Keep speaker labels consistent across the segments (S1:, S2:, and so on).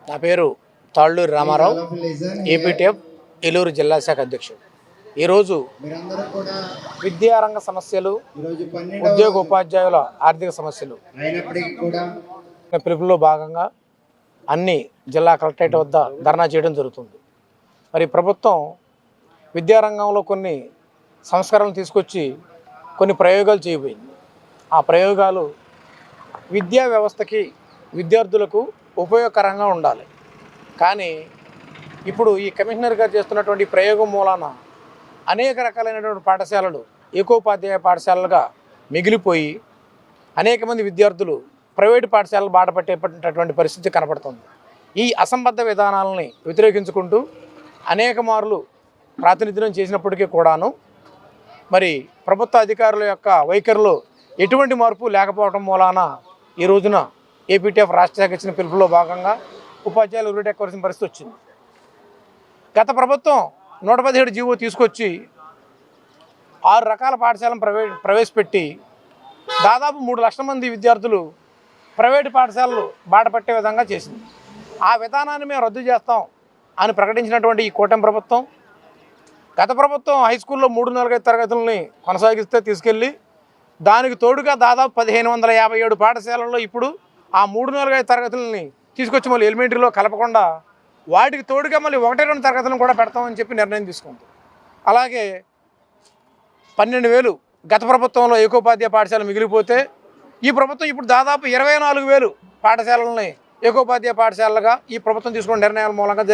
S1: నా పేరు తాళ్ళూరి రామారావు, ఏపీటీఎఫ్ ఏలూరు జిల్లా శాఖ అధ్యక్షుడు. ఈరోజు విద్యారంగ సమస్యలు, ఉద్యోగ ఉపాధ్యాయుల ఆర్థిక సమస్యలు పిలుపులో భాగంగా అన్ని జిల్లా కలెక్టరేట్ వద్ద ధర్నా చేయడం జరుగుతుంది. మరి ప్రభుత్వం విద్యారంగంలో కొన్ని సంస్కరణలు తీసుకొచ్చి కొన్ని ప్రయోగాలు చేయబోయింది. ఆ ప్రయోగాలు విద్యా వ్యవస్థకి, విద్యార్థులకు ఉపయోగకరంగా ఉండాలి. కానీ ఇప్పుడు ఈ కమిషనర్ గారు చేస్తున్నటువంటి ప్రయోగం మూలాన అనేక రకాలైనటువంటి పాఠశాలలు ఏకోపాధ్యాయ పాఠశాలలుగా మిగిలిపోయి అనేక మంది విద్యార్థులు ప్రైవేటు పాఠశాలలు బాట పట్టేటటువంటి పరిస్థితి కనపడుతుంది. ఈ అసంబద్ధ విధానాలని వ్యతిరేకించుకుంటూ అనేక మార్లు ప్రాతినిధ్యం చేసినప్పటికీ కూడాను మరి ప్రభుత్వ అధికారుల యొక్క వైఖరిలో ఎటువంటి మార్పు లేకపోవడం మూలాన ఈ రోజున ఏపీటీఎఫ్ రాష్ట్ర శాఖ ఇచ్చిన పిలుపులో భాగంగా ఉపాధ్యాయులు ఉరిటెక్కవలసిన పరిస్థితి వచ్చింది. గత ప్రభుత్వం 117 జీవో తీసుకొచ్చి 6 రకాల పాఠశాలను ప్రవేశపెట్టి దాదాపు 3 లక్షల మంది విద్యార్థులు ప్రైవేటు పాఠశాలలు బాట పట్టే విధంగా చేసింది. ఆ విధానాన్ని మేము రద్దు చేస్తాం అని ప్రకటించినటువంటి ఈ కూటమి ప్రభుత్వం గత ప్రభుత్వం హై స్కూల్లో 3-4 తరగతులని కొనసాగిస్తే తీసుకెళ్ళి దానికి తోడుగా దాదాపు 1557 పాఠశాలల్లో ఇప్పుడు ఆ 3-4 తరగతులని తీసుకొచ్చి మళ్ళీ ఎలిమెంటరీలో కలపకుండా వాటికి తోడుగా మళ్ళీ 1-2 తరగతులను కూడా పెడతామని చెప్పి నిర్ణయం తీసుకుంది. అలాగే 12,000 గత ప్రభుత్వంలో ఏకోపాధ్యాయ పాఠశాల మిగిలిపోతే ఈ ప్రభుత్వం ఇప్పుడు దాదాపు 24,000 పాఠశాలలని ఏకోపాధ్యాయ పాఠశాలలుగా ఈ ప్రభుత్వం తీసుకున్న నిర్ణయాల మూలంగా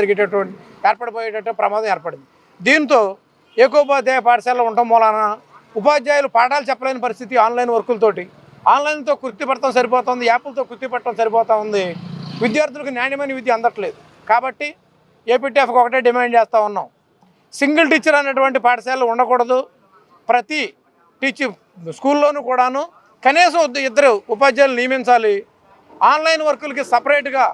S1: ఏర్పడిపోయేటట్టు ప్రమాదం ఏర్పడింది. దీంతో ఏకోపాధ్యాయ పాఠశాలలో ఉండటం మూలాన ఉపాధ్యాయులు పాఠాలు చెప్పలేని పరిస్థితి, ఆన్లైన్ వర్కులతోటి ఆన్లైన్తో కుర్తి పట్టడం సరిపోతుంది, యాప్లతో కుర్తి పట్టడం సరిపోతూ ఉంది. విద్యార్థులకు నాణ్యమైన విద్య అందట్లేదు. కాబట్టి ఏపీటీఎఫ్కి ఒకటే డిమాండ్ చేస్తూ ఉన్నాం, సింగిల్ టీచర్ అనేటువంటి పాఠశాలలు ఉండకూడదు. ప్రతి స్కూల్లోనూ కూడాను కనీసం 2 ఉపాధ్యాయులు నియమించాలి. ఆన్లైన్ వర్కులకి సపరేట్గా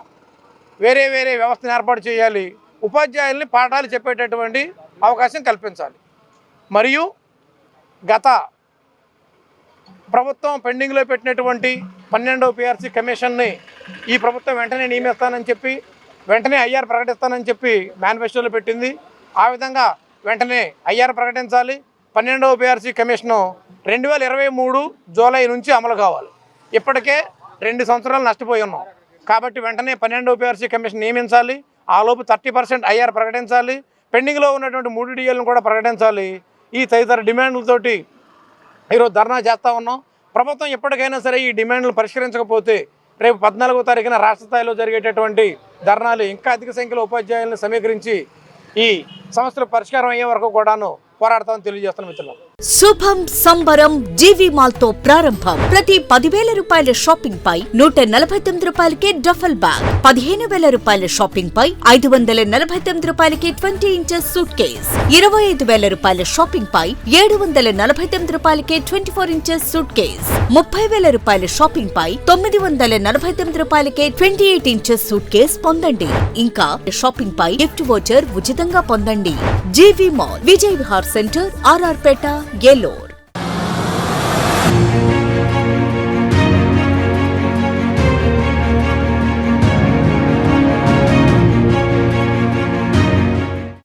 S1: వేరే వ్యవస్థను ఏర్పాటు చేయాలి. ఉపాధ్యాయుల్ని పాఠాలు చెప్పేటటువంటి అవకాశం కల్పించాలి. మరియు గత ప్రభుత్వం పెండింగ్లో పెట్టినటువంటి 12వ PRC కమిషన్ని ఈ ప్రభుత్వం వెంటనే నియమిస్తానని చెప్పి వెంటనే ఐఆర్ ప్రకటిస్తానని చెప్పి మేనిఫెస్టోలో పెట్టింది. ఆ విధంగా వెంటనే ఐఆర్ ప్రకటించాలి. 12వ PRC కమిషను 2023 జూలై నుంచి అమలు కావాలి. ఇప్పటికే 2 సంవత్సరాలు నష్టపోయి ఉన్నాం. కాబట్టి వెంటనే 12వ PRC కమిషన్ నియమించాలి. ఆలోపు 30% ఐఆర్ ప్రకటించాలి. పెండింగ్లో ఉన్నటువంటి 3 DLను కూడా ప్రకటించాలి. ఈ తదితర డిమాండ్లతోటి ఈరోజు ధర్నా చేస్తూ ఉన్నాం. ప్రభుత్వం ఎప్పటికైనా సరే ఈ డిమాండ్లు పరిష్కరించకపోతే రేపు 14వ తారీఖున రాష్ట్ర స్థాయిలో జరిగేటటువంటి ధర్నాలు ఇంకా అధిక సంఖ్యలో ఉపాధ్యాయులను సమీకరించి ఈ సమస్యలు పరిష్కారం అయ్యే వరకు కూడాను పోరాడతామని తెలియజేస్తున్నాం మిత్రులు.
S2: శుభం సంబరం జీవి మాల్ తో ప్రారంభం. ప్రతి 10,000 రూపాయల షాపింగ్ పై 149 రూపాయలకే డఫల్ బ్యాగ్, 15,000 రూపాయల షాపింగ్ పై 549 రూపాయలకి 20 ఇంచెస్ సూట్ కేస్, 25,000 రూపాయల షాపింగ్ పై 749 రూపాయలకే 24 ఇంచెస్ సూట్ కేస్, 30,000 రూపాయల షాపింగ్ పై 949 రూపాయలకే 28 ఇంచెస్ సూట్ కేస్ పొందండి. ఇంకా షాపింగ్ పై గిఫ్ట్ వోచర్ ఉచితంగా పొందండి. GV mall, Vijay Vihar centre, RR Peta, Eluru.